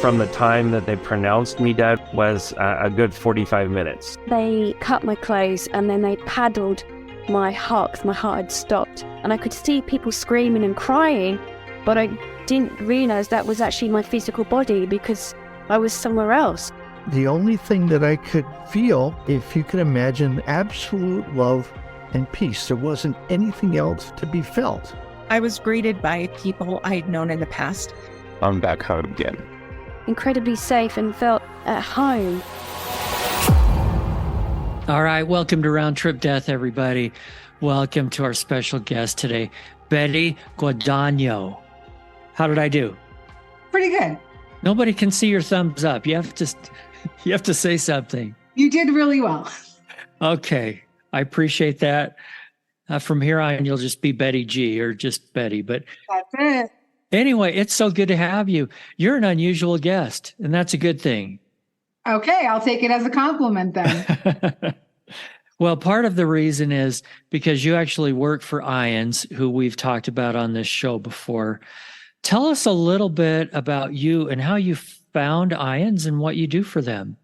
from the time that they pronounced me dead was a good 45 minutes. They cut my clothes and then they paddled my heart because my heart had stopped. And I could see people screaming and crying, but I didn't realize that was actually my physical body because I was somewhere else. The only thing that I could feel, if you can imagine, absolute love and peace. There wasn't anything else to be felt. I was greeted by people I'd known in the past. I'm back home again. Incredibly safe and felt at home. All right, welcome to Round Trip Death, everybody. Welcome to our special guest today, Betty Guadagno. How did I do? Pretty good. Nobody can see your thumbs up. You have to say something. You did really well. Okay, I appreciate that. From here on, you'll just be Betty G or just Betty. But that's it. Anyway, it's so good to have you. You're an unusual guest, and that's a good thing. Okay, I'll take it as a compliment then. Well, part of the reason is because you actually work for IONS, who we've talked about on this show before. Tell us a little bit about you and how you found IONS and what you do for them.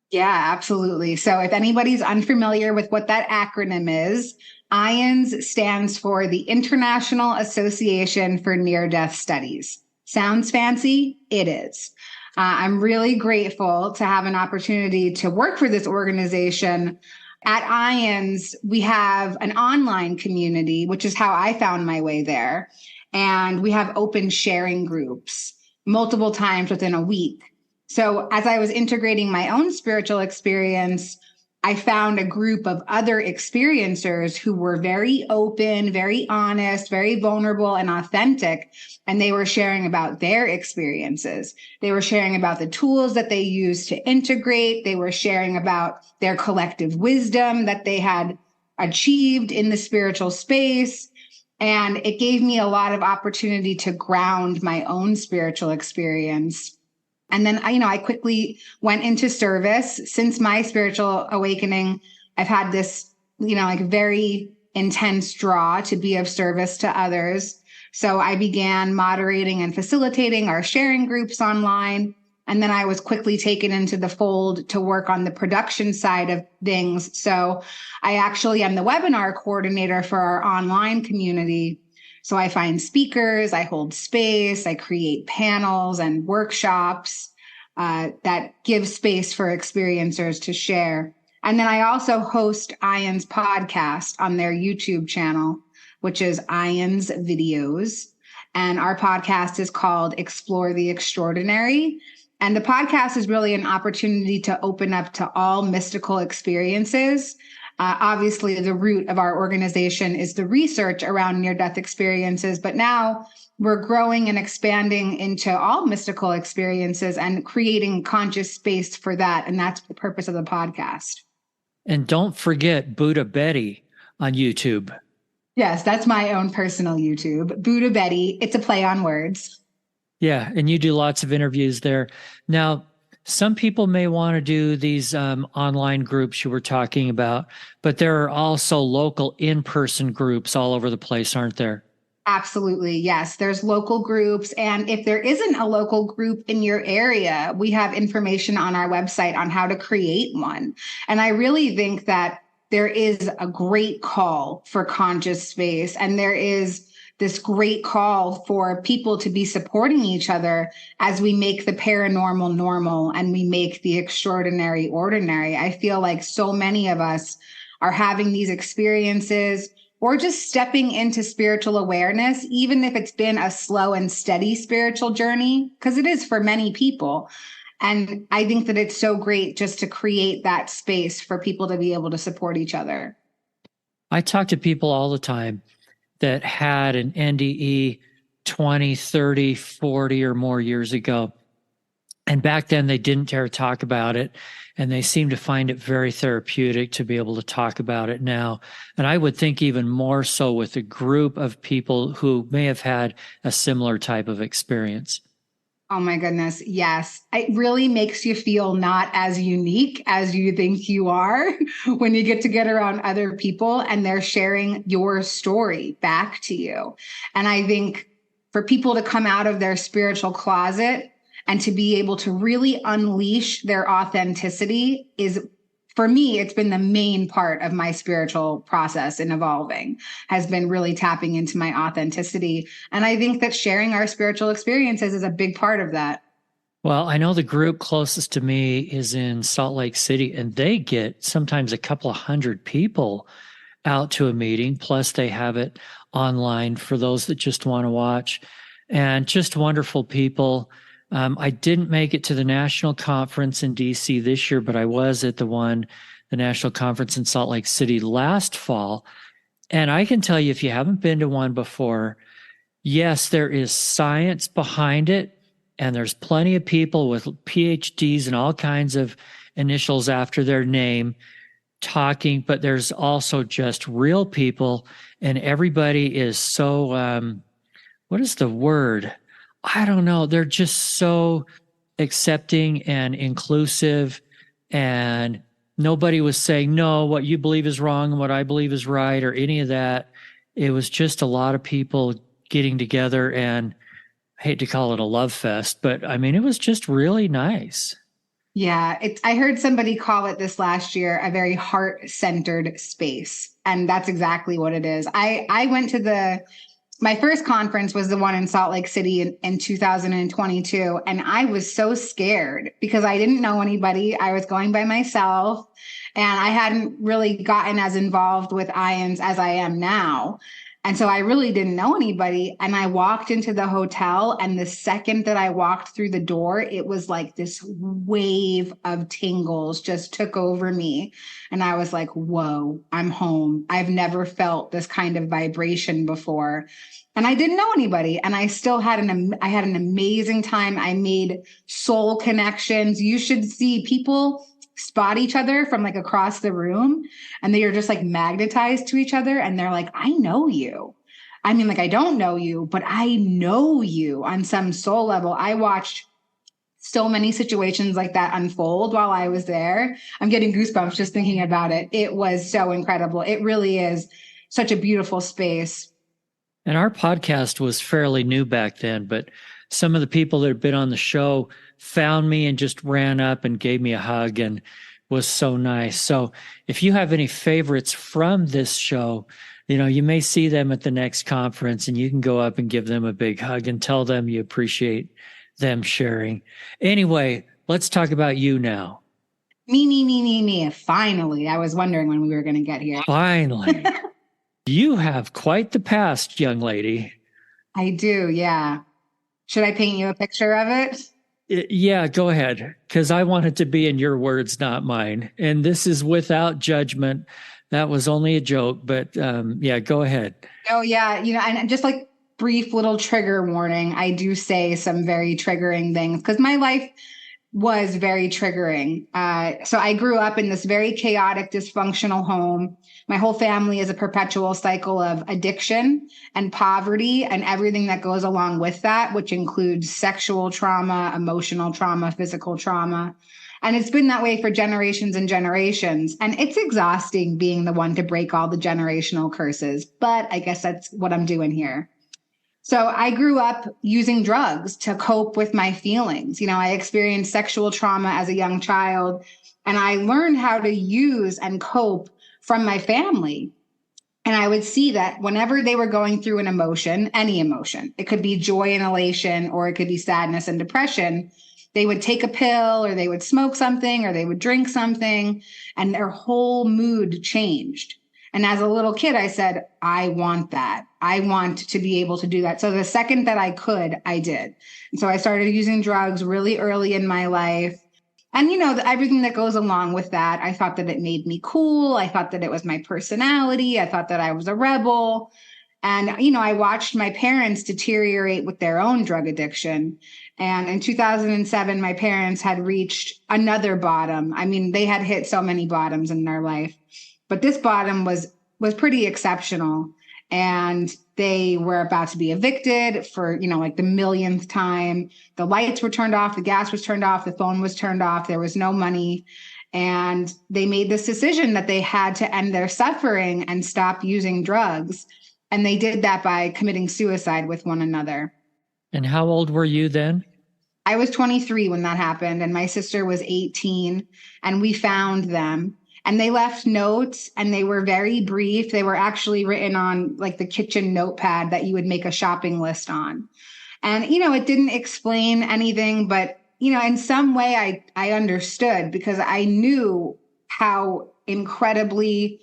Yeah, absolutely. So if anybody's unfamiliar with what that acronym is, IONS stands for the International Association for Near-Death Studies. Sounds fancy? It is. I'm really grateful to have an opportunity to work for this organization. At IONS, we have an online community, which is how I found my way there. And we have open sharing groups multiple times within a week. So as I was integrating my own spiritual experience, I found a group of other experiencers who were very open, very honest, very vulnerable and authentic. And they were sharing about their experiences. They were sharing about the tools that they used to integrate. They were sharing about their collective wisdom that they had achieved in the spiritual space. And it gave me a lot of opportunity to ground my own spiritual experience. And then, I quickly went into service. Since my spiritual awakening, I've had this, very intense draw to be of service to others. So I began moderating and facilitating our sharing groups online. And then I was quickly taken into the fold to work on the production side of things. So I actually am the webinar coordinator for our online community. So I find speakers, I hold space, I create panels and workshops that give space for experiencers to share. And then I also host IONS podcast on their YouTube channel, which is IONS Videos. And our podcast is called Explore the Extraordinary. And the podcast is really an opportunity to open up to all mystical experiences. Obviously, the root of our organization is the research around near-death experiences, but now we're growing and expanding into all mystical experiences and creating conscious space for that. And that's the purpose of the podcast. And don't forget Buddha Betty on YouTube. Yes, that's my own personal YouTube, Buddha Betty. It's a play on words. Yeah, and you do lots of interviews there. Now, some people may want to do these online groups you were talking about, but there are also local in-person groups all over the place, aren't there? Absolutely. Yes. There's local groups. And if there isn't a local group in your area, we have information on our website on how to create one. And I really think that there is a great call for conscious space. And there is this great call for people to be supporting each other as we make the paranormal normal and we make the extraordinary ordinary. I feel like so many of us are having these experiences or just stepping into spiritual awareness, even if it's been a slow and steady spiritual journey, because it is for many people. And I think that it's so great just to create that space for people to be able to support each other. I talk to people all the time that had an NDE 20, 30, 40 or more years ago. And back then they didn't dare talk about it. And they seem to find it very therapeutic to be able to talk about it now. And I would think even more so with a group of people who may have had a similar type of experience. Oh my goodness. Yes. It really makes you feel not as unique as you think you are when you get around other people and they're sharing your story back to you. And I think for people to come out of their spiritual closet and to be able to really unleash their authenticity is, for me, it's been the main part of my spiritual process in evolving, has been really tapping into my authenticity. And I think that sharing our spiritual experiences is a big part of that. Well, I know the group closest to me is in Salt Lake City, and they get sometimes a couple of hundred people out to a meeting, plus they have it online for those that just want to watch, and just wonderful people. I didn't make it to the national conference in DC this year, but I was at the national conference in Salt Lake City last fall. And I can tell you, if you haven't been to one before, yes, there is science behind it. And there's plenty of people with PhDs and all kinds of initials after their name talking, but there's also just real people, and everybody is so, what is the word? I don't know. They're just so accepting and inclusive, and nobody was saying, no, what you believe is wrong and what I believe is right, or any of that. It was just a lot of people getting together, and I hate to call it a love fest, but I mean, it was just really nice. Yeah, I heard somebody call it this last year, a very heart-centered space. And that's exactly what it is. I went to my first conference was the one in Salt Lake City in 2022. And I was so scared because I didn't know anybody. I was going by myself, and I hadn't really gotten as involved with IONS as I am now. And so I really didn't know anybody. And I walked into the hotel, and the second that I walked through the door, it was like this wave of tingles just took over me. And I was like, whoa, I'm home. I've never felt this kind of vibration before. And I didn't know anybody. And I still had I had an amazing time. I made soul connections. You should see people spot each other from like across the room, and they are just like magnetized to each other, and they're like, I know you. I mean, like, I don't know you, but I know you on some soul level. I watched so many situations like that unfold while I was there. I'm getting goosebumps just thinking about it. It was so incredible. It really is such a beautiful space. And our podcast was fairly new back then, but some of the people that have been on the show found me and just ran up and gave me a hug, and was so nice. So if you have any favorites from this show, you may see them at the next conference, and you can go up and give them a big hug and tell them you appreciate them sharing. Anyway, let's talk about you now. Me. Finally. I was wondering when we were going to get here. Finally. You have quite the past, young lady. I do, yeah. Should I paint you a picture of it? Yeah, go ahead, because I want it to be in your words, not mine. And this is without judgment. That was only a joke, but yeah, go ahead. Oh, yeah. And just like brief little trigger warning, I do say some very triggering things because my life was very triggering. So I grew up in this very chaotic, dysfunctional home. My whole family is a perpetual cycle of addiction and poverty and everything that goes along with that, which includes sexual trauma, emotional trauma, physical trauma. And it's been that way for generations and generations. And it's exhausting being the one to break all the generational curses. But I guess that's what I'm doing here. So I grew up using drugs to cope with my feelings. I experienced sexual trauma as a young child, and I learned how to use and cope from my family. And I would see that whenever they were going through an emotion, any emotion, it could be joy and elation, or it could be sadness and depression, they would take a pill, or they would smoke something, or they would drink something, and their whole mood changed. And as a little kid, I said, I want that. I want to be able to do that. So the second that I could, I did. And so I started using drugs really early in my life. And, everything that goes along with that, I thought that it made me cool. I thought that it was my personality. I thought that I was a rebel. And, I watched my parents deteriorate with their own drug addiction. And in 2007, my parents had reached another bottom. I mean, they had hit so many bottoms in their life. But this bottom was pretty exceptional. And they were about to be evicted for, like the millionth time. The lights were turned off, the gas was turned off, the phone was turned off, there was no money. And they made this decision that they had to end their suffering and stop using drugs. And they did that by committing suicide with one another. And how old were you then? I was 23 when that happened, and my sister was 18, and we found them. And they left notes, and they were very brief. They were actually written on like the kitchen notepad that you would make a shopping list on. And, it didn't explain anything, but, in some way I understood because I knew how incredibly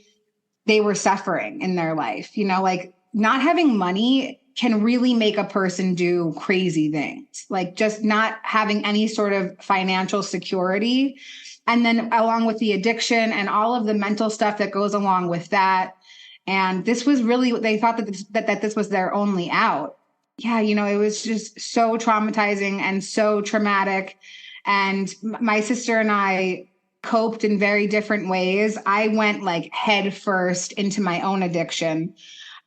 they were suffering in their life. Like not having money can really make a person do crazy things, like just not having any sort of financial security. And then along with the addiction and all of the mental stuff that goes along with that. And this was really, they thought that this was their only out. Yeah, it was just so traumatizing and so traumatic. And my sister and I coped in very different ways. I went like head first into my own addiction.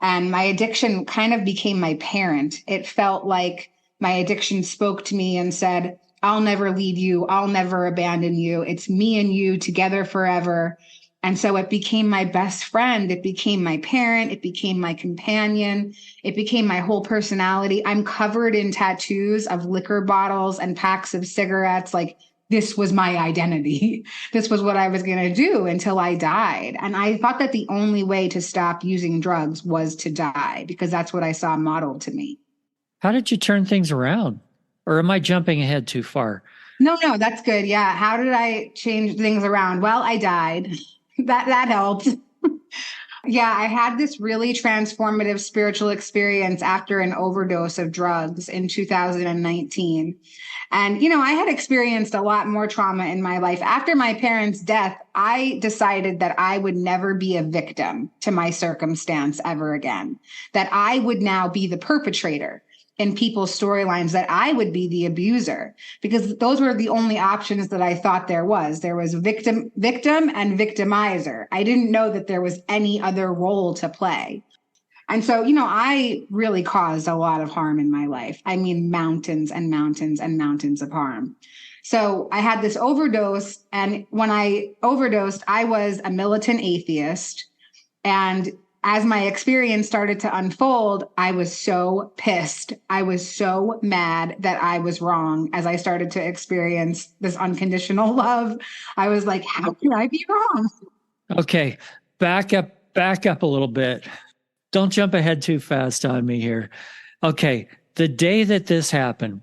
And my addiction kind of became my parent. It felt like my addiction spoke to me and said, I'll never leave you. I'll never abandon you. It's me and you together forever. And so it became my best friend. It became my parent. It became my companion. It became my whole personality. I'm covered in tattoos of liquor bottles and packs of cigarettes. Like this was my identity. This was what I was going to do until I died. And I thought that the only way to stop using drugs was to die because that's what I saw modeled to me. How did you turn things around? Or am I jumping ahead too far? No, that's good. Yeah. How did I change things around? Well, I died. That helped. Yeah, I had this really transformative spiritual experience after an overdose of drugs in 2019. And, I had experienced a lot more trauma in my life. After my parents' death, I decided that I would never be a victim to my circumstance ever again, that I would now be the perpetrator in people's storylines, that I would be the abuser, because those were the only options that I thought there was. There was victim and victimizer. I didn't know that there was any other role to play. And so, I really caused a lot of harm in my life. I mean, mountains and mountains and mountains of harm. So I had this overdose. And when I overdosed, I was a militant atheist. And as my experience started to unfold, I was so pissed. I was so mad that I was wrong as I started to experience this unconditional love. I was like, how can I be wrong? Okay, back up a little bit. Don't jump ahead too fast on me here. Okay, the day that this happened,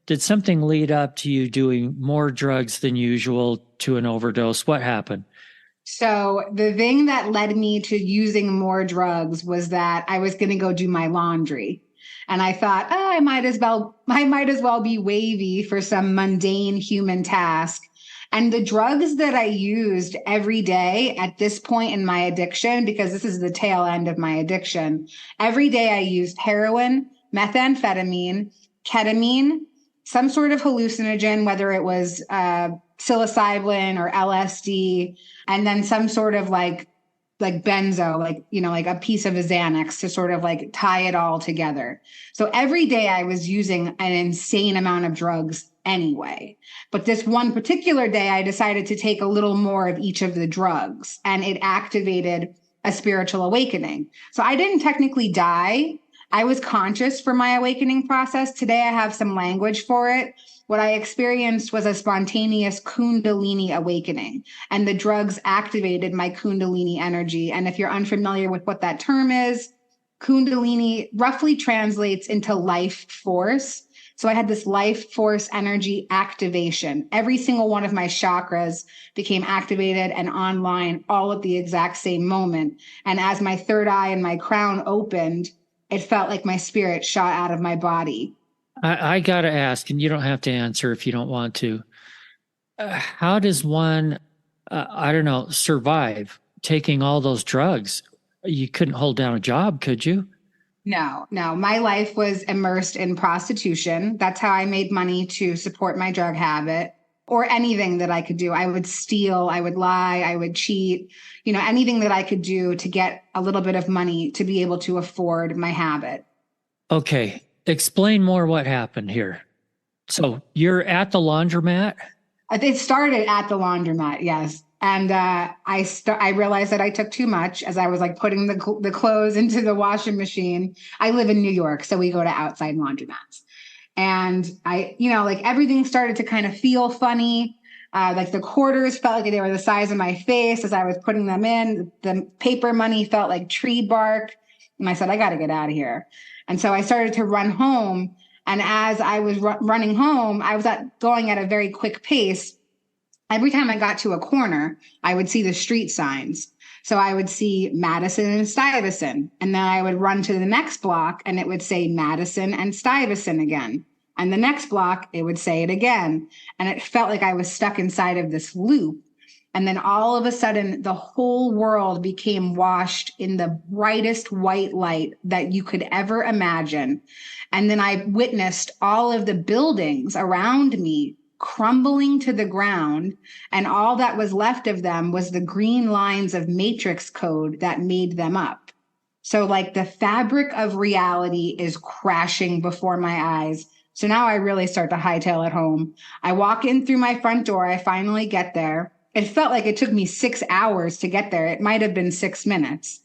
did something lead up to you doing more drugs than usual to an overdose? What happened? So the thing that led me to using more drugs was that I was going to go do my laundry. And I thought, I might as well be wavy for some mundane human task. And the drugs that I used every day at this point in my addiction, because this is the tail end of my addiction, every day I used heroin, methamphetamine, ketamine, some sort of hallucinogen, whether it was psilocybin or LSD, and then some sort of like benzo, like a piece of a Xanax to sort of like tie it all together. So every day I was using an insane amount of drugs anyway. But this one particular day, I decided to take a little more of each of the drugs, and it activated a spiritual awakening. So I didn't technically die. I was conscious for my awakening process. Today, I have some language for it. What I experienced was a spontaneous Kundalini awakening, and the drugs activated my Kundalini energy. And if you're unfamiliar with what that term is, Kundalini roughly translates into life force. So I had this life force energy activation. Every single one of my chakras became activated and online all at the exact same moment. And as my third eye and my crown opened, it felt like my spirit shot out of my body. I got to ask, and you don't have to answer if you don't want to. How does one, survive taking all those drugs? You couldn't hold down a job, could you? No. My life was immersed in prostitution. That's how I made money to support my drug habit, or anything that I could do. I would steal, I would lie, I would cheat, anything that I could do to get a little bit of money to be able to afford my habit. Okay. Explain more what happened here. So you're at the laundromat? It started at the laundromat, yes. And I realized that I took too much as I was like putting the clothes into the washing machine. I live in New York, so we go to outside laundromats. And like everything started to kind of feel funny. Like the quarters felt like they were the size of my face as I was putting them in. The paper money felt like tree bark. And I said, I got to get out of here. And so I started to run home. And as I was running home, I was going at a very quick pace. Every time I got to a corner, I would see the street signs. So I would see Madison and Stuyvesant, and then I would run to the next block and it would say Madison and Stuyvesant again. And the next block, it would say it again. And it felt like I was stuck inside of this loop. And then all of a sudden, the whole world became washed in the brightest white light that you could ever imagine. And then I witnessed all of the buildings around me crumbling to the ground, and all that was left of them was the green lines of matrix code that made them up. So like the fabric of reality is crashing before my eyes. So now I really start to hightail it home. I walk in through my front door. I finally get there. It felt like it took me 6 hours to get there. It might have been 6 minutes.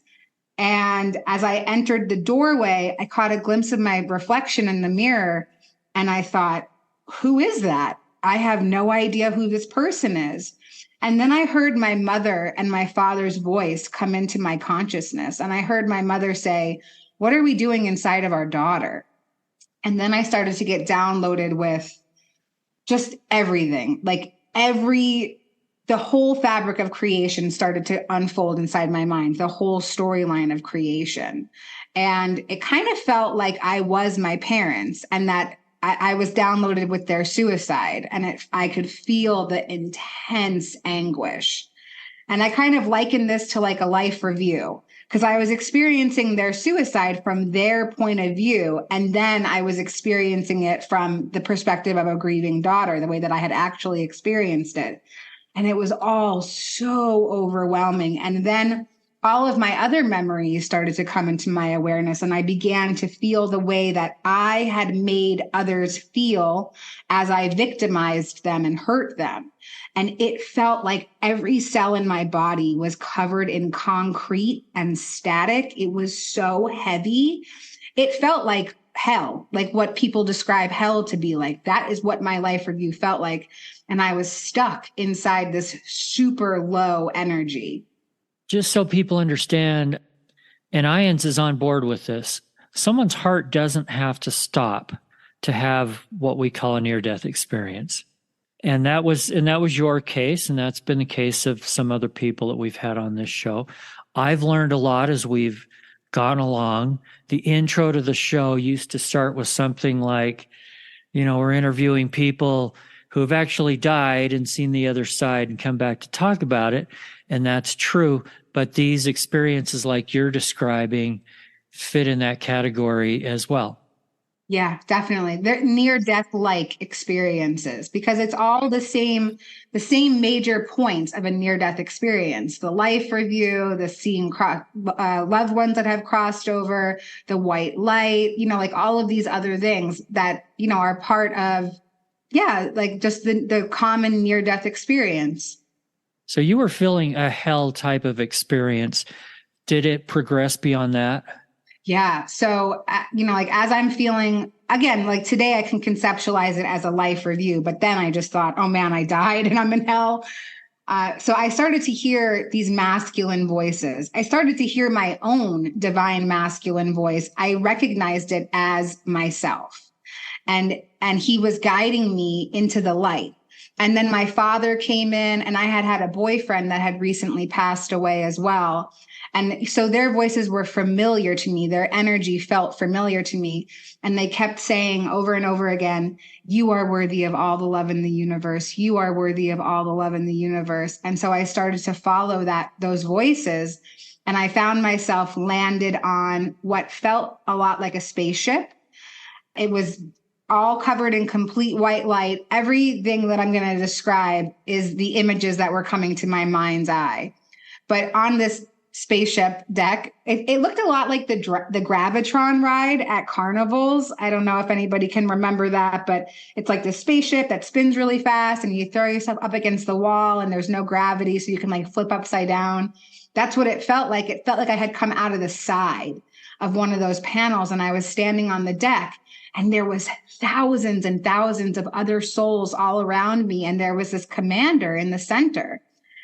And as I entered the doorway, I caught a glimpse of my reflection in the mirror. And I thought, who is that? I have no idea who this person is. And then I heard my mother and my father's voice come into my consciousness. And I heard my mother say, what are we doing inside of our daughter? And then I started to get downloaded with just everything, like the whole fabric of creation started to unfold inside my mind, the whole storyline of creation. And it kind of felt like I was my parents and that I was downloaded with their suicide, and I could feel the intense anguish. And I kind of likened this to like a life review, because I was experiencing their suicide from their point of view. And then I was experiencing it from the perspective of a grieving daughter, the way that I had actually experienced it. And it was all so overwhelming. And then all of my other memories started to come into my awareness, and I began to feel the way that I had made others feel as I victimized them and hurt them. And it felt like every cell in my body was covered in concrete and static. It was so heavy. It felt like hell, like what people describe hell to be like. That is what my life review felt like. And I was stuck inside this super low energy. Just so people understand, and Ians is on board with this, someone's heart doesn't have to stop to have what we call a near-death experience. And that was your case, and that's been the case of some other people that we've had on this show. I've learned a lot as we've gone along. The intro to the show used to start with something like, we're interviewing people who have actually died and seen the other side and come back to talk about it. And that's true. But these experiences like you're describing fit in that category as well. Yeah, definitely. They're near-death-like experiences because it's all the same major points of a near-death experience. The life review, the seeing loved ones that have crossed over, the white light, like all of these other things that, are part of, like just the common near-death experience. So you were feeling a hell type of experience. Did it progress beyond that? Yeah. So, like as I'm feeling, again, like today I can conceptualize it as a life review, but then I just thought, oh man, I died and I'm in hell. So I started to hear these masculine voices. I started to hear my own divine masculine voice. I recognized it as myself. And he was guiding me into the light. And then my father came in, and I had a boyfriend that had recently passed away as well. And so their voices were familiar to me. Their energy felt familiar to me. And they kept saying over and over again, you are worthy of all the love in the universe. You are worthy of all the love in the universe. And so I started to follow those voices. And I found myself landed on what felt a lot like a spaceship. It was all covered in complete white light. Everything that I'm going to describe is the images that were coming to my mind's eye. But on this spaceship deck, it looked a lot like the Gravitron ride at carnivals. I don't know if anybody can remember that, but it's like this spaceship that spins really fast and you throw yourself up against the wall and there's no gravity, so you can like flip upside down. That's what it felt like. It felt like I had come out of the side of one of those panels, and I was standing on the deck, and there was thousands and thousands of other souls all around me. And there was this commander in the center.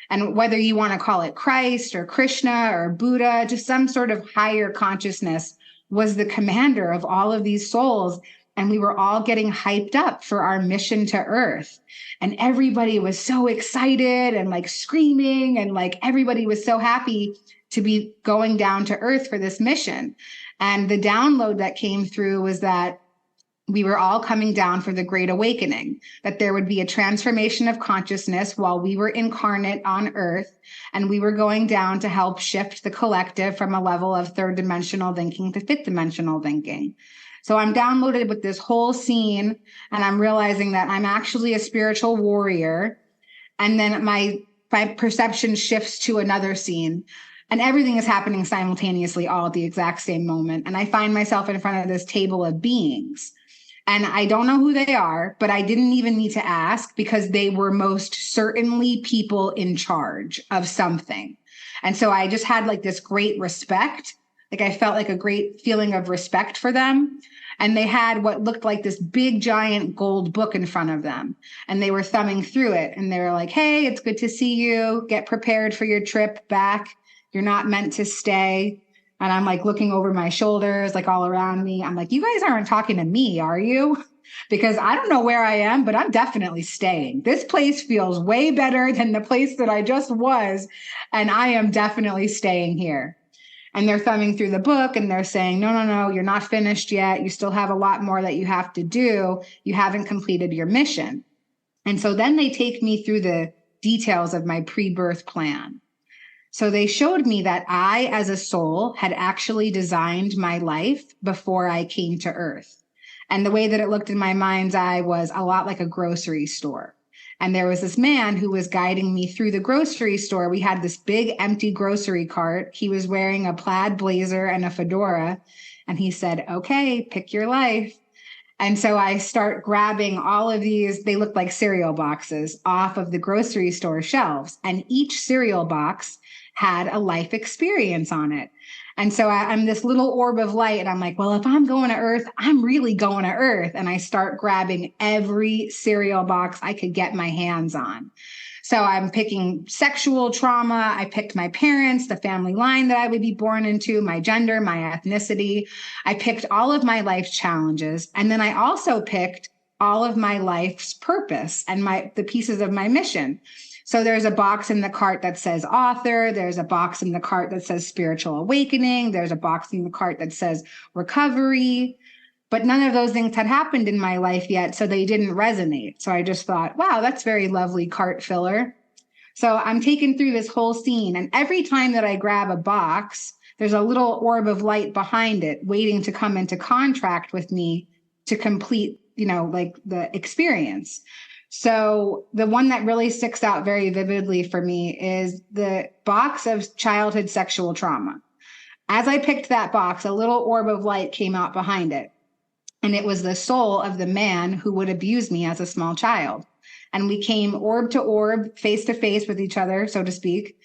And whether you want to call it Christ or Krishna or Buddha, just some sort of higher consciousness was the commander of all of these souls. And we were all getting hyped up for our mission to Earth. And everybody was so excited and like screaming, and like everybody was so happy to be going down to Earth for this mission. And the download that came through was that we were all coming down for the Great Awakening, that there would be a transformation of consciousness while we were incarnate on Earth, and we were going down to help shift the collective from a level of third dimensional thinking to fifth dimensional thinking. So I'm downloaded with this whole scene, and I'm realizing that I'm actually a spiritual warrior. And then my perception shifts to another scene, and everything is happening simultaneously, all at the exact same moment. And I find myself in front of this table of beings. And I don't know who they are, but I didn't even need to ask, because they were most certainly people in charge of something. And so I just had like this great respect. Like I felt like a great feeling of respect for them. And they had what looked like this big giant gold book in front of them. And they were thumbing through it. And they were like, hey, it's good to see you. Get prepared for your trip back. You're not meant to stay. And I'm like looking over my shoulders, like all around me. I'm like, you guys aren't talking to me, are you? Because I don't know where I am, but I'm definitely staying. This place feels way better than the place that I just was. And I am definitely staying here. And they're thumbing through the book and they're saying, no, you're not finished yet. You still have a lot more that you have to do. You haven't completed your mission. And so then they take me through the details of my pre-birth plan. So they showed me that I, as a soul, had actually designed my life before I came to Earth. And the way that it looked in my mind's eye was a lot like a grocery store. And there was this man who was guiding me through the grocery store. We had this big empty grocery cart. He was wearing a plaid blazer and a fedora. And he said, okay, pick your life. And so I start grabbing all of these, they look like cereal boxes, off of the grocery store shelves. And each cereal box had a life experience on it. And so I'm this little orb of light, and I'm like, well, if I'm going to Earth, I'm really going to Earth. And I start grabbing every cereal box I could get my hands on. So I'm picking sexual trauma. I picked my parents, the family line that I would be born into, my gender, my ethnicity. I picked all of my life challenges. And then I also picked all of my life's purpose and the pieces of my mission. So there's a box in the cart that says author. There's a box in the cart that says spiritual awakening. There's a box in the cart that says recovery. But none of those things had happened in my life yet, so they didn't resonate. So I just thought, wow, that's very lovely cart filler. So I'm taken through this whole scene. And every time that I grab a box, there's a little orb of light behind it waiting to come into contract with me to complete, like the experience. So the one that really sticks out very vividly for me is the box of childhood sexual trauma. As I picked that box, a little orb of light came out behind it. And it was the soul of the man who would abuse me as a small child. And we came orb to orb, face to face with each other, so to speak.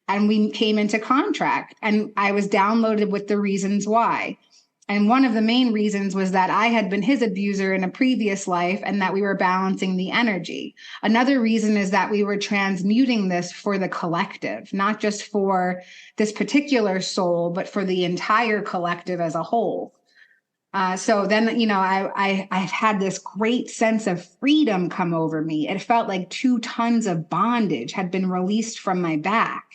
And we came into contract. And I was downloaded with the reasons why. And one of the main reasons was that I had been his abuser in a previous life and that we were balancing the energy. Another reason is that we were transmuting this for the collective, not just for this particular soul, but for the entire collective as a whole. So then, I had this great sense of freedom come over me. It felt like 2 tons of bondage had been released from my back.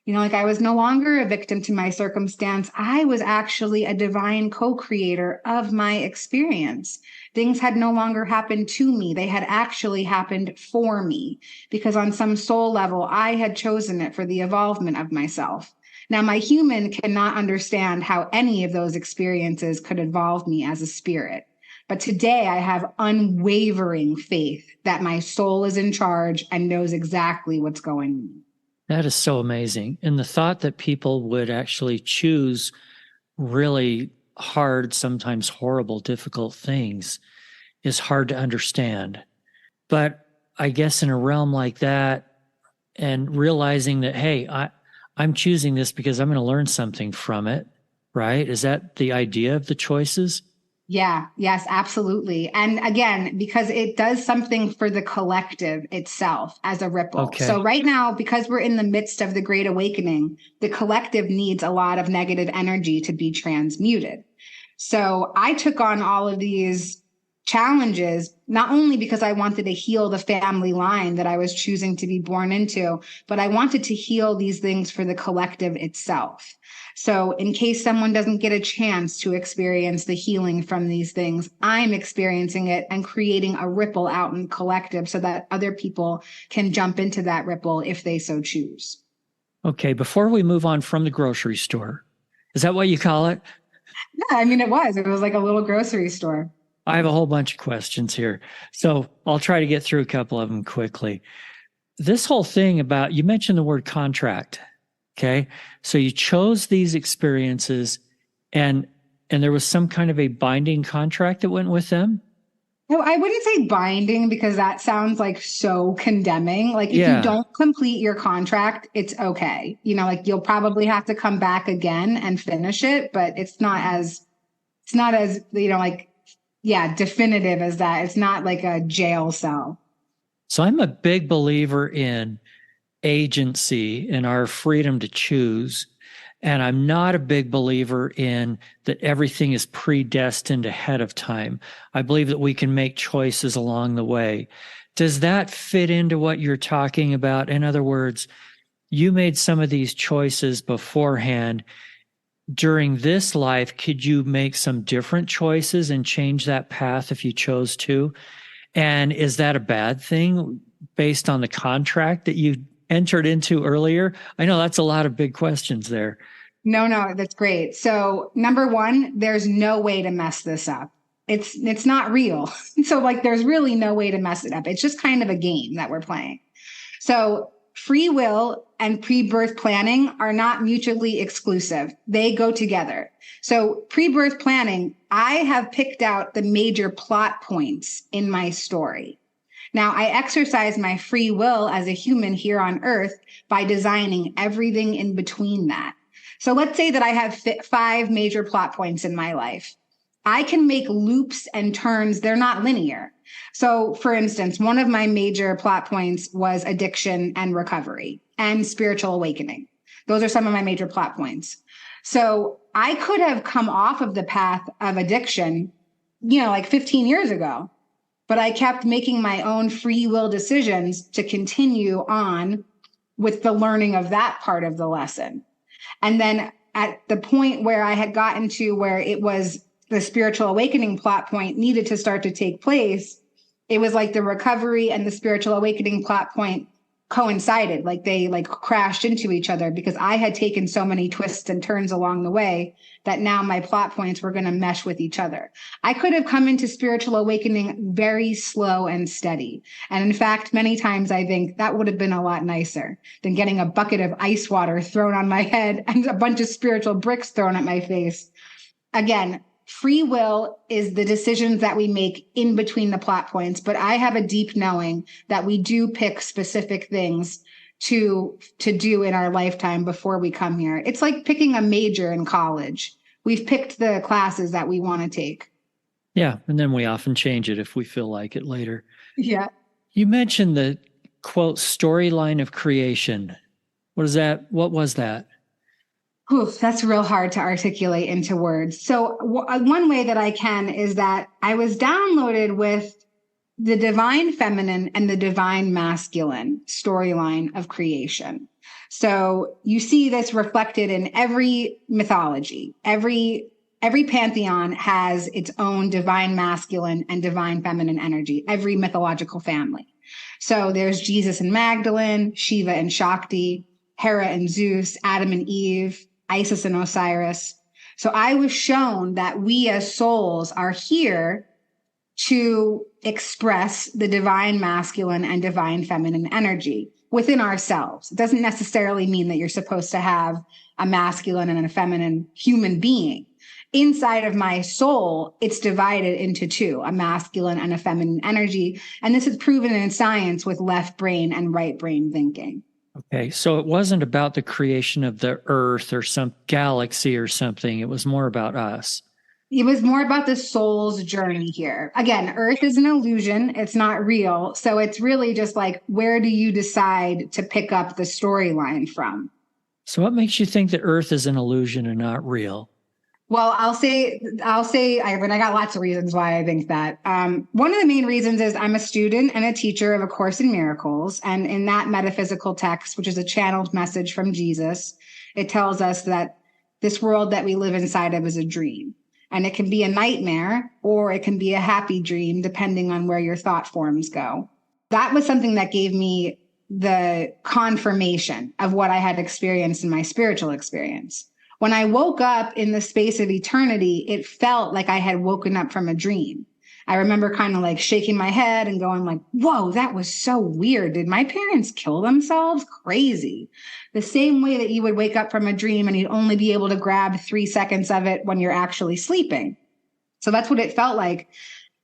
Like I was no longer a victim to my circumstance. I was actually a divine co-creator of my experience. Things had no longer happened to me. They had actually happened for me, because on some soul level, I had chosen it for the evolvement of myself. Now, my human cannot understand how any of those experiences could evolve me as a spirit. But today I have unwavering faith that my soul is in charge and knows exactly what's going on. That is so amazing. And the thought that people would actually choose really hard, sometimes horrible, difficult things is hard to understand. But I guess in a realm like that, and realizing that, hey, I'm choosing this because I'm going to learn something from it. right? Is that the idea of the choices? Yeah, yes, absolutely. And again, because it does something for the collective itself as a ripple. Okay. So right now, because we're in the midst of the Great Awakening, the collective needs a lot of negative energy to be transmuted. So I took on all of these challenges, not only because I wanted to heal the family line that I was choosing to be born into, but I wanted to heal these things for the collective itself. So in case someone doesn't get a chance to experience the healing from these things, I'm experiencing it and creating a ripple out in the collective so that other people can jump into that ripple if they so choose. Okay, before we move on from the grocery store, is that what you call it? Yeah, I mean, it was like a little grocery store. I have a whole bunch of questions here. So I'll try to get through a couple of them quickly. This whole thing about, you mentioned the word contract. Okay. So you chose these experiences and there was some kind of a binding contract that went with them? No, I wouldn't say binding because that sounds like so condemning. Like if Yeah. you don't complete your contract, it's okay. You know, like you'll probably have to come back again and finish it, but it's not as, you know, like, yeah, definitive as that. It's not like a jail cell. So I'm a big believer in agency and our freedom to choose. And I'm not a big believer in that everything is predestined ahead of time. I believe that we can make choices along the way. Does that fit into what you're talking about? In other words, you made some of these choices beforehand. During this life, could you make some different choices and change that path if you chose to? And is that a bad thing based on the contract that you entered into earlier? I know that's a lot of big questions there. No, that's great. So number one, there's no way to mess this up. It's not real. So like there's really no way to mess it up. It's just kind of a game that we're playing. So free will and pre-birth planning are not mutually exclusive. They go together. So pre-birth planning, I have picked out the major plot points in my story. Now, I exercise my free will as a human here on Earth by designing everything in between that. So let's say that I have 5 major plot points in my life. I can make loops and turns. They're not linear. So for instance, one of my major plot points was addiction and recovery and spiritual awakening. Those are some of my major plot points. So I could have come off of the path of addiction, you know, like 15 years ago, but I kept making my own free will decisions to continue on with the learning of that part of the lesson. And then at the point where I had gotten to where it was the spiritual awakening plot point needed to start to take place, it was like the recovery and the spiritual awakening plot point coincided, like they like crashed into each other because I had taken so many twists and turns along the way that now my plot points were going to mesh with each other. I could have come into spiritual awakening very slow and steady. And in fact, many times I think that would have been a lot nicer than getting a bucket of ice water thrown on my head and a bunch of spiritual bricks thrown at my face. Again, free will is the decisions that we make in between the plot points, but I have a deep knowing that we do pick specific things to do in our lifetime before we come here. It's like picking a major in college. We've picked the classes that we want to take. Yeah, and then we often change it if we feel like it later. Yeah. You mentioned the quote storyline of creation. What is that? What was that? Oof, that's real hard to articulate into words. So one way that I can is that I was downloaded with the divine feminine and the divine masculine storyline of creation. So you see this reflected in every mythology. Every pantheon has its own divine masculine and divine feminine energy, every mythological family. So there's Jesus and Magdalene, Shiva and Shakti, Hera and Zeus, Adam and Eve, Isis and Osiris. So I was shown that we as souls are here to express the divine masculine and divine feminine energy within ourselves. It doesn't necessarily mean that you're supposed to have a masculine and a feminine human being. Inside of my soul, it's divided into 2, a masculine and a feminine energy. And this is proven in science with left brain and right brain thinking. Okay, so it wasn't about the creation of the Earth or some galaxy or something. It was more about us. It was more about the soul's journey here. Again, Earth is an illusion, it's not real. So it's really just like, where do you decide to pick up the storyline from? So what makes you think that Earth is an illusion and not real? Well, I got lots of reasons why I think that. One of the main reasons is I'm a student and a teacher of A Course in Miracles. And in that metaphysical text, which is a channeled message from Jesus, it tells us that this world that we live inside of is a dream. And it can be a nightmare or it can be a happy dream, depending on where your thought forms go. That was something that gave me the confirmation of what I had experienced in my spiritual experience. When I woke up in the space of eternity, it felt like I had woken up from a dream. I remember kind of like shaking my head and going like, whoa, that was so weird. Did my parents kill themselves? Crazy. The same way that you would wake up from a dream and you'd only be able to grab 3 seconds of it when you're actually sleeping. So that's what it felt like.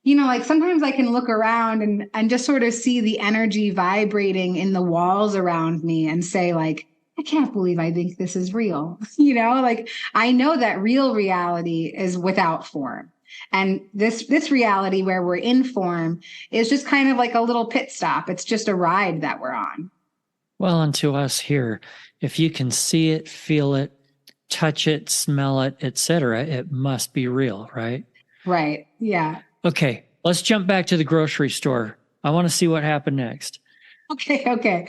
You know, like sometimes I can look around and just sort of see the energy vibrating in the walls around me and say like, I can't believe I think this is real. You know, like I know that real reality is without form. And this reality where we're in form is just kind of like a little pit stop. It's just a ride that we're on. Well, and to us here, if you can see it, feel it, touch it, smell it, etc., it must be real, right? Right. Yeah. Okay, let's jump back to the grocery store. I want to see what happened next. Okay.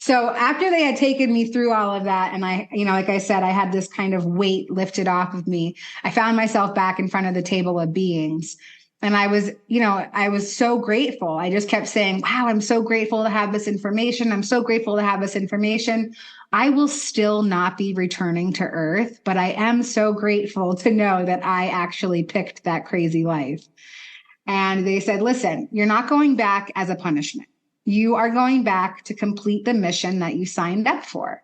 So after they had taken me through all of that, and I, you know, like I said, I had this kind of weight lifted off of me. I found myself back in front of the table of beings. And I was so grateful. I just kept saying, wow, I'm so grateful to have this information. I'm so grateful to have this information. I will still not be returning to Earth, but I am so grateful to know that I actually picked that crazy life. And they said, listen, you're not going back as a punishment. You are going back to complete the mission that you signed up for.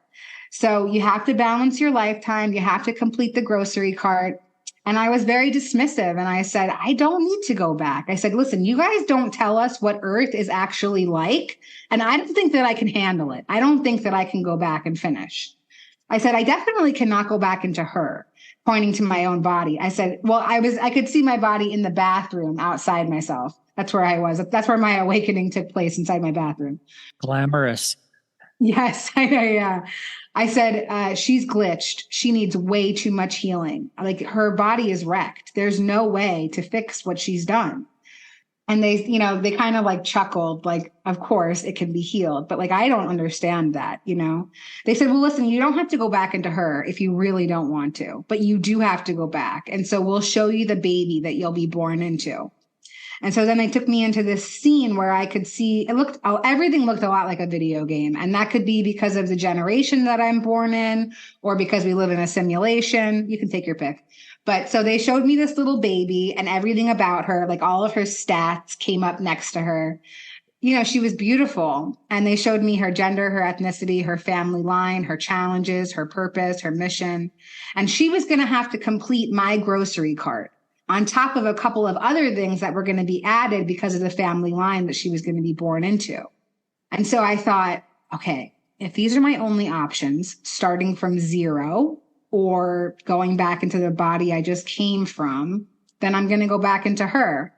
So you have to balance your lifetime. You have to complete the grocery cart. And I was very dismissive. And I said, I don't need to go back. I said, listen, you guys don't tell us what Earth is actually like. And I don't think that I can handle it. I don't think that I can go back and finish. I said, I definitely cannot go back into her, pointing to my own body. I said, well, I could see my body in the bathroom outside myself. That's where I was. That's where my awakening took place, inside my bathroom. Glamorous. Yes, yeah. I said, she's glitched. She needs way too much healing. Like her body is wrecked. There's no way to fix what she's done. And they kind of like chuckled, like, of course it can be healed. But like, I don't understand that, you know? They said, well, listen, you don't have to go back into her if you really don't want to, but you do have to go back. And so we'll show you the baby that you'll be born into. And so then they took me into this scene where I could see, everything looked a lot like a video game. And that could be because of the generation that I'm born in, or because we live in a simulation. You can take your pick. But so they showed me this little baby and everything about her, like all of her stats came up next to her. You know, she was beautiful. And they showed me her gender, her ethnicity, her family line, her challenges, her purpose, her mission. And she was going to have to complete my grocery cart, on top of a couple of other things that were going to be added because of the family line that she was going to be born into. And so I thought, okay, if these are my only options, starting from 0 or going back into the body I just came from, then I'm going to go back into her.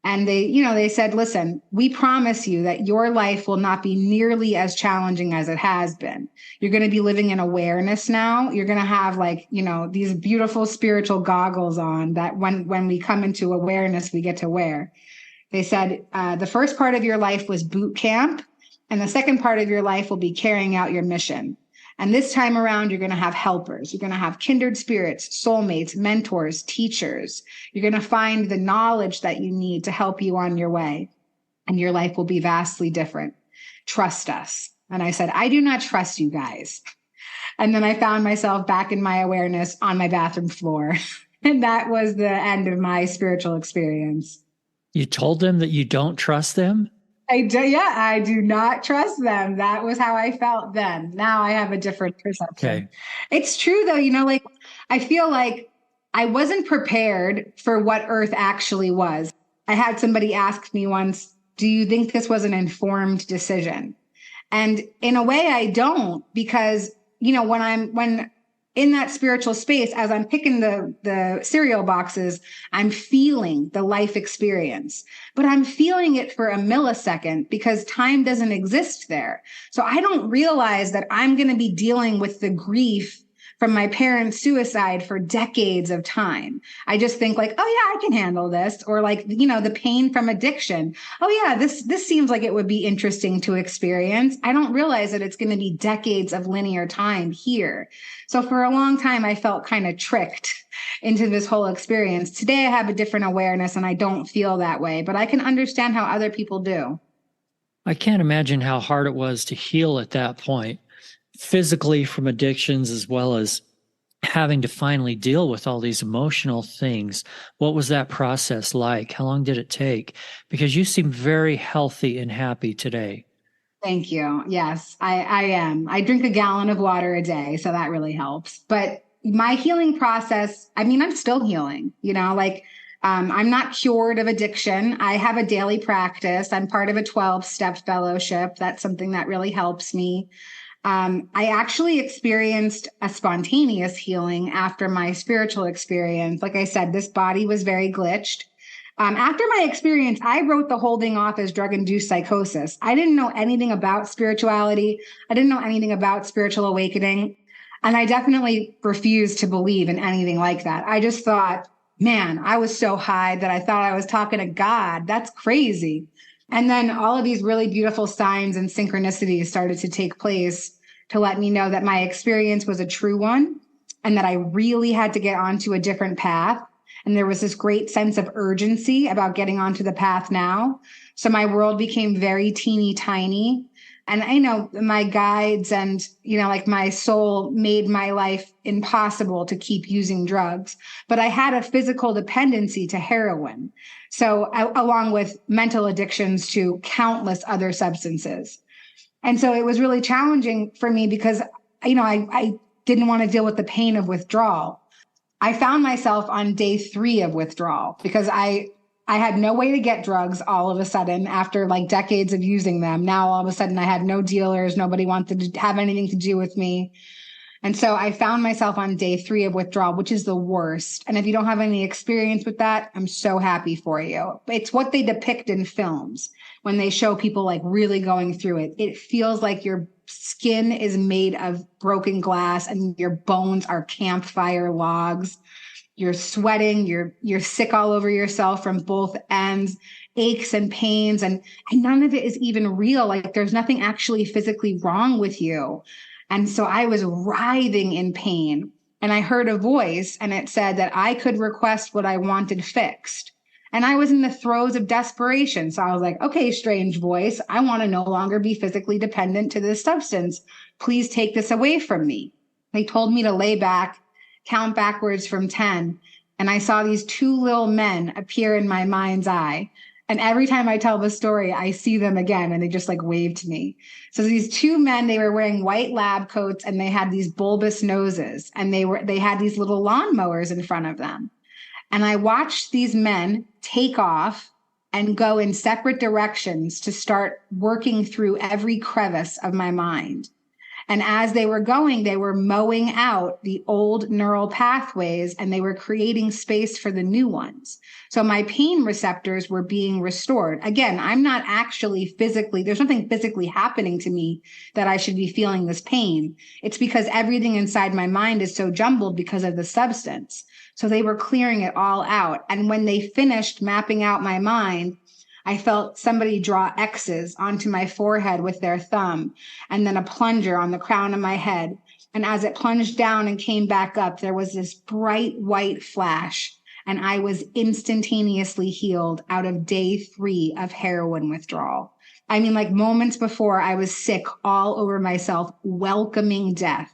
And they said, listen, we promise you that your life will not be nearly as challenging as it has been. You're going to be living in awareness now. You're going to have these beautiful spiritual goggles on that when we come into awareness, we get to wear. They said, the first part of your life was boot camp, and the second part of your life will be carrying out your mission. And this time around, you're going to have helpers. You're going to have kindred spirits, soulmates, mentors, teachers. You're going to find the knowledge that you need to help you on your way. And your life will be vastly different. Trust us. And I said, I do not trust you guys. And then I found myself back in my awareness on my bathroom floor. And that was the end of my spiritual experience. You told them that you don't trust them? I do not trust them. That was how I felt then. Now I have a different perception. Okay. It's true though, I feel like I wasn't prepared for what Earth actually was. I had somebody ask me once, do you think this was an informed decision? And in a way I don't, because, when in that spiritual space, as I'm picking the cereal boxes, I'm feeling the life experience, but I'm feeling it for a millisecond because time doesn't exist there. So I don't realize that I'm going to be dealing with the grief from my parents' suicide for decades of time. I just think like, oh yeah, I can handle this. Or like, the pain from addiction. Oh yeah, this seems like it would be interesting to experience. I don't realize that it's going to be decades of linear time here. So for a long time, I felt kind of tricked into this whole experience. Today, I have a different awareness and I don't feel that way, but I can understand how other people do. I can't imagine how hard it was to heal at that point, physically from addictions, as well as having to finally deal with all these emotional things. What was that process like? How long did it take? Because you seem very healthy and happy today. Thank you. Yes, I am. I drink a gallon of water a day, so that really helps. But my healing process, I'm still healing, I'm not cured of addiction. I have a daily practice. I'm part of a 12-step fellowship. That's something that really helps me. I actually experienced a spontaneous healing after my spiritual experience. Like I said, this body was very glitched. After my experience, I wrote the whole thing off as drug-induced psychosis. I didn't know anything about spirituality. I didn't know anything about spiritual awakening. And I definitely refused to believe in anything like that. I just thought, man, I was so high that I thought I was talking to God. That's crazy. And then all of these really beautiful signs and synchronicities started to take place to let me know that my experience was a true one and that I really had to get onto a different path. And there was this great sense of urgency about getting onto the path now. So my world became very teeny tiny. And I know my guides and, like my soul made my life impossible to keep using drugs. But I had a physical dependency to heroin. So along with mental addictions to countless other substances. And so it was really challenging for me because, I didn't want to deal with the pain of withdrawal. I found myself on day 3 of withdrawal because I had no way to get drugs all of a sudden after like decades of using them. Now, all of a sudden, I had no dealers. Nobody wanted to have anything to do with me. And so I found myself on day 3 of withdrawal, which is the worst. And if you don't have any experience with that, I'm so happy for you. It's what they depict in films when they show people like really going through it. It feels like your skin is made of broken glass and your bones are campfire logs. You're sweating, you're sick all over yourself from both ends, aches and pains, and none of it is even real. Like there's nothing actually physically wrong with you. And so I was writhing in pain, and I heard a voice, and it said that I could request what I wanted fixed. And I was in the throes of desperation. So I was like, okay, strange voice, I want to no longer be physically dependent to this substance. Please take this away from me. They told me to lay back, count backwards from 10. And I saw these 2 little men appear in my mind's eye. And every time I tell the story, I see them again and they just like wave to me. So these 2 men, they were wearing white lab coats and they had these bulbous noses and they had these little lawnmowers in front of them. And I watched these men take off and go in separate directions to start working through every crevice of my mind. And as they were going, they were mowing out the old neural pathways and they were creating space for the new ones. So my pain receptors were being restored. Again, I'm not actually physically, there's nothing physically happening to me that I should be feeling this pain. It's because everything inside my mind is so jumbled because of the substance. So they were clearing it all out. And when they finished mapping out my mind, I felt somebody draw X's onto my forehead with their thumb and then a plunger on the crown of my head. And as it plunged down and came back up, there was this bright white flash. And I was instantaneously healed out of day 3 of heroin withdrawal. I mean, like moments before, I was sick all over myself, welcoming death.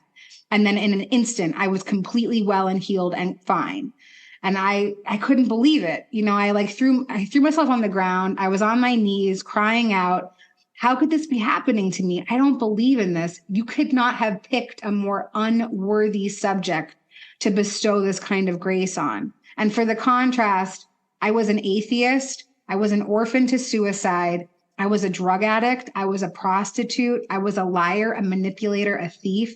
And then in an instant, I was completely well and healed and fine. And I couldn't believe it. I threw myself on the ground. I was on my knees crying out, how could this be happening to me? I don't believe in this. You could not have picked a more unworthy subject to bestow this kind of grace on. And for the contrast, I was an atheist. I was an orphan to suicide. I was a drug addict. I was a prostitute. I was a liar, a manipulator, a thief.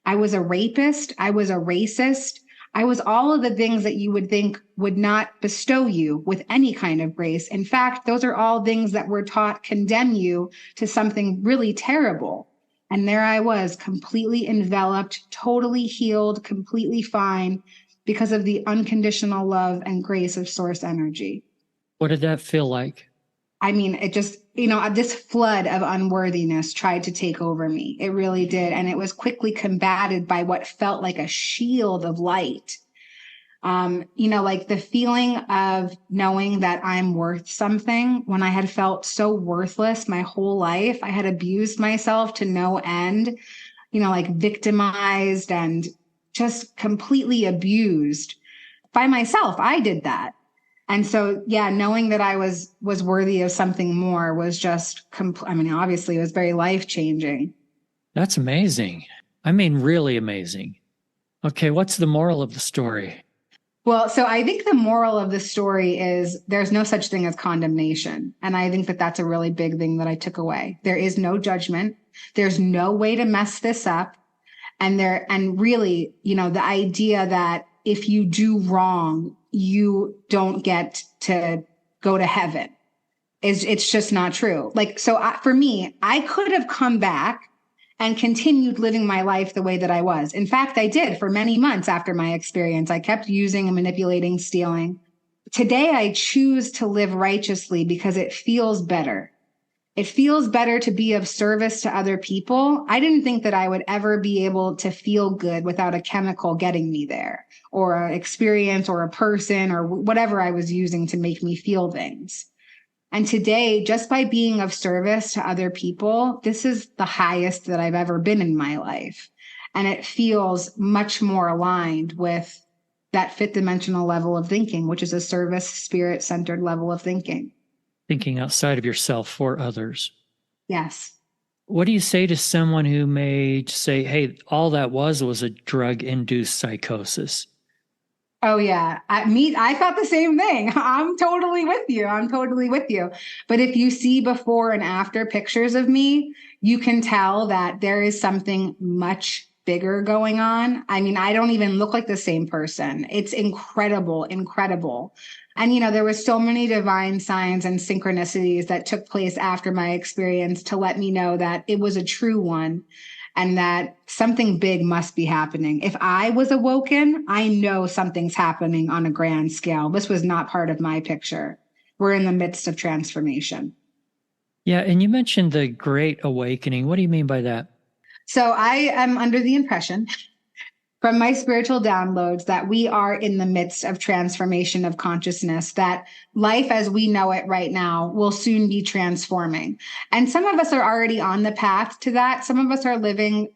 I was a rapist. I was a racist. I was all of the things that you would think would not bestow you with any kind of grace. In fact, those are all things that we're taught condemn you to something really terrible. And there I was, completely enveloped, totally healed, completely fine because of the unconditional love and grace of source energy. What did that feel like? I mean, it just, this flood of unworthiness tried to take over me. It really did. And it was quickly combated by what felt like a shield of light. Like the feeling of knowing that I'm worth something when I had felt so worthless my whole life. I had abused myself to no end, like victimized and just completely abused by myself. I did that. And so, yeah, knowing that I was worthy of something more was just, obviously it was very life-changing. That's amazing. I mean, really amazing. Okay, what's the moral of the story? Well, so I think the moral of the story is there's no such thing as condemnation. And I think that that's a really big thing that I took away. There is no judgment. There's no way to mess this up. And really, the idea that if you do wrong, you don't get to go to heaven it's just not true. For me, I could have come back and continued living my life the way that I was. In fact, I did for many months after my experience. I kept using and manipulating, stealing. Today, I choose to live righteously because it feels better. It feels better to be of service to other people. I didn't think that I would ever be able to feel good without a chemical getting me there, or an experience or a person or whatever I was using to make me feel things. And today, just by being of service to other people, this is the highest that I've ever been in my life. And it feels much more aligned with that fifth dimensional level of thinking, which is a service, spirit-centered level of thinking. Thinking outside of yourself for others. Yes. What do you say to someone who may say, hey, all that was a drug-induced psychosis? Oh, yeah. I thought the same thing. I'm totally with you. But if you see before and after pictures of me, you can tell that there is something much bigger going on. I don't even look like the same person. It's incredible. And, there were so many divine signs and synchronicities that took place after my experience to let me know that it was a true one and that something big must be happening. If I was awoken, I know something's happening on a grand scale. This was not part of my picture. We're in the midst of transformation. Yeah. And you mentioned the Great Awakening. What do you mean by that? So I am under the impression from my spiritual downloads that we are in the midst of transformation of consciousness, that life as we know it right now will soon be transforming. And some of us are already on the path to that. Some of us are living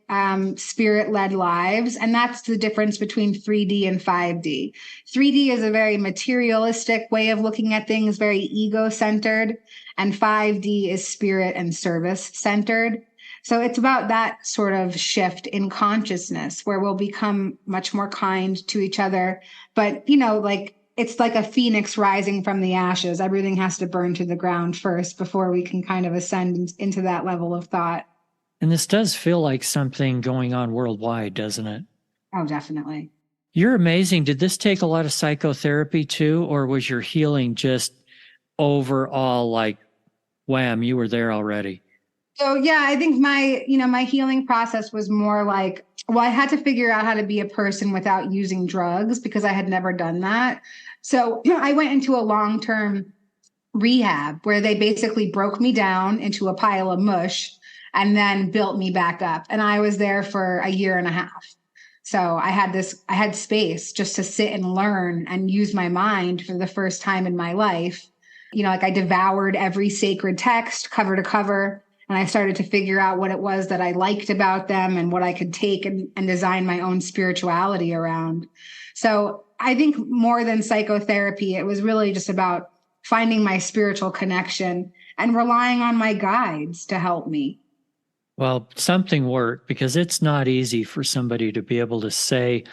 spirit-led lives. And that's the difference between 3D and 5D. 3D is a very materialistic way of looking at things, very ego-centered. And 5D is spirit and service-centered. So it's about that sort of shift in consciousness where we'll become much more kind to each other. But, it's like a phoenix rising from the ashes. Everything has to burn to the ground first before we can kind of ascend into that level of thought. And this does feel like something going on worldwide, doesn't it? Oh, definitely. You're amazing. Did this take a lot of psychotherapy too? Or was your healing just overall like, wham, you were there already? So yeah, I think my healing process was more like, I had to figure out how to be a person without using drugs because I had never done that. So I went into a long-term rehab where they basically broke me down into a pile of mush and then built me back up. And I was there for a year and a half. So I had space just to sit and learn and use my mind for the first time in my life. I devoured every sacred text cover to cover. And I started to figure out what it was that I liked about them and what I could take and design my own spirituality around. So I think more than psychotherapy, it was really just about finding my spiritual connection and relying on my guides to help me. Well, something worked because it's not easy for somebody to be able to say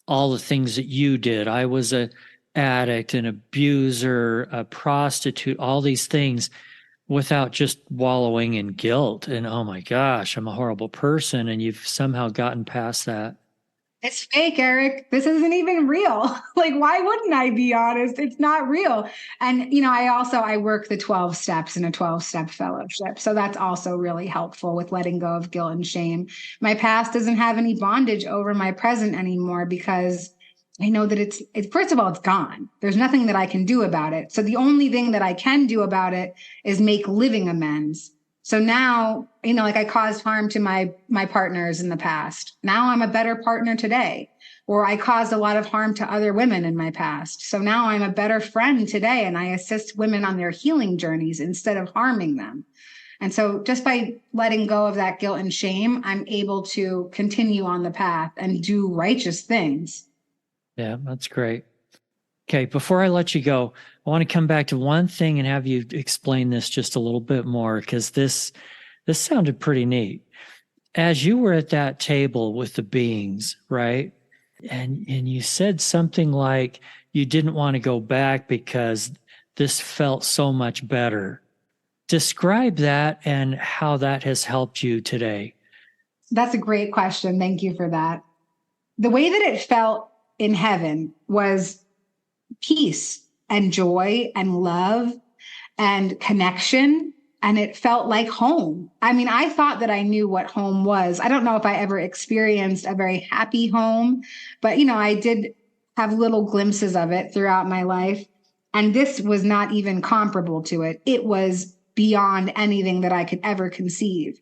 all the things that you did. I was an addict, an abuser, a prostitute, all these things. without just wallowing in guilt and, oh my gosh, I'm a horrible person. And you've somehow gotten past that. It's fake, Eric. This isn't even real. Like, why wouldn't I be honest? It's not real. And, I work the 12 steps in a 12-step fellowship. So that's also really helpful with letting go of guilt and shame. My past doesn't have any bondage over my present anymore because I know that it's first of all, it's gone. There's nothing that I can do about it. So the only thing that I can do about it is make living amends. So now, I caused harm to my partners in the past. Now I'm a better partner today. Or I caused a lot of harm to other women in my past. So now I'm a better friend today, and I assist women on their healing journeys instead of harming them. And so just by letting go of that guilt and shame, I'm able to continue on the path and do righteous things. Yeah, that's great. Okay, before I let you go, I want to come back to one thing and have you explain this just a little bit more, because this sounded pretty neat. As you were at that table with the beings, right? And you said something like you didn't want to go back because this felt so much better. Describe that and how that has helped you today. That's a great question. Thank you for that. The way that it felt in heaven was peace and joy and love and connection. And it felt like home. I mean, I thought that I knew what home was. I don't know if I ever experienced a very happy home, but I did have little glimpses of it throughout my life. And this was not even comparable to it. It was beyond anything that I could ever conceive.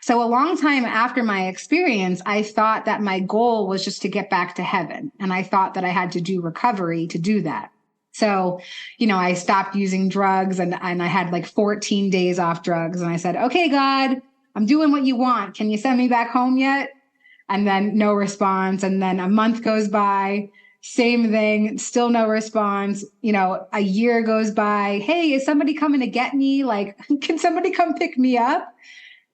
So a long time after my experience, I thought that my goal was just to get back to heaven. And I thought that I had to do recovery to do that. So, I stopped using drugs and I had like 14 days off drugs. And I said, okay, God, I'm doing what you want. Can you send me back home yet? And then no response. And then a month goes by, same thing, still no response. A year goes by. Hey, is somebody coming to get me? Like, can somebody come pick me up?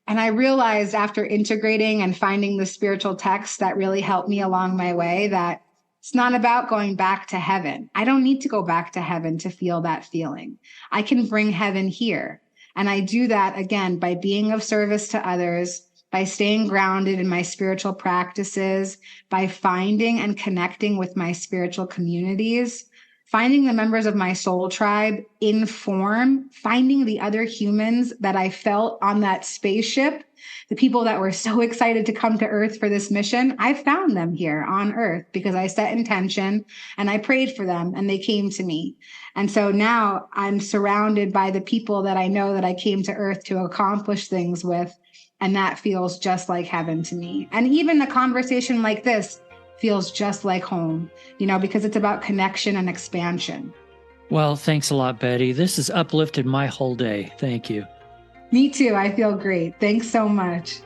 And I realized after integrating and finding the spiritual texts that really helped me along my way that it's not about going back to heaven. I don't need to go back to heaven to feel that feeling. I can bring heaven here. And I do that, again, by being of service to others, by staying grounded in my spiritual practices, by finding and connecting with my spiritual communities, finding the members of my soul tribe in form, finding the other humans that I felt on that spaceship, the people that were so excited to come to Earth for this mission. I found them here on Earth because I set intention and I prayed for them and they came to me. And so now I'm surrounded by the people that I know that I came to Earth to accomplish things with. And that feels just like heaven to me. And even a conversation like this feels just like home, because it's about connection and expansion. Well, thanks a lot, Betty. This has uplifted my whole day. Thank you. Me too. I feel great. Thanks so much.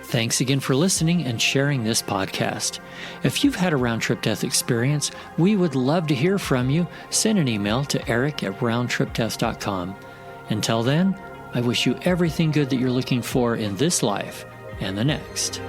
Thanks again for listening and sharing this podcast. If you've had a round-trip death experience, we would love to hear from you. Send an email to eric@roundtripdeath.com. Until then, I wish you everything good that you're looking for in this life and the next.